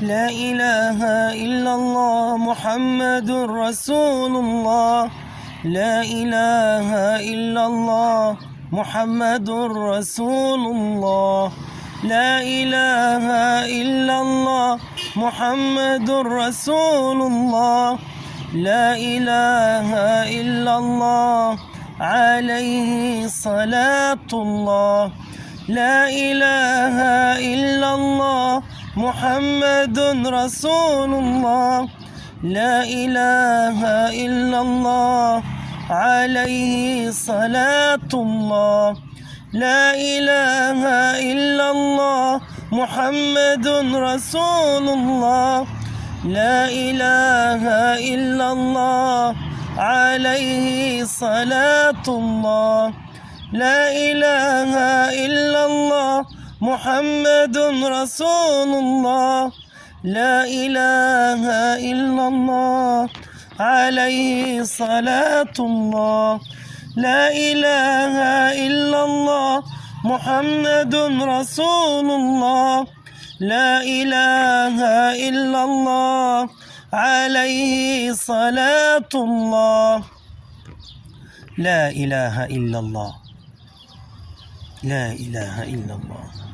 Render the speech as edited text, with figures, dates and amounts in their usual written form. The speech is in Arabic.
لا إله إلا الله محمد رسول الله لا إله إلا الله محمد رسول الله لا إله إلا الله محمد رسول الله لا إله إلا الله عليه صلاة الله لا إله إلا الله محمد رسول الله لا إله إلا الله عليه صلاة الله لا إله إلا الله محمد رسول الله لا إله إلا الله عليه صلاة الله لا إله إلا الله محمد رسول الله لا إله إلا الله عليه صلاة الله لا إله إلا الله محمد رسول الله لا إله إلا الله عليه صلاة الله لا إله إلا الله لا إله إلا الله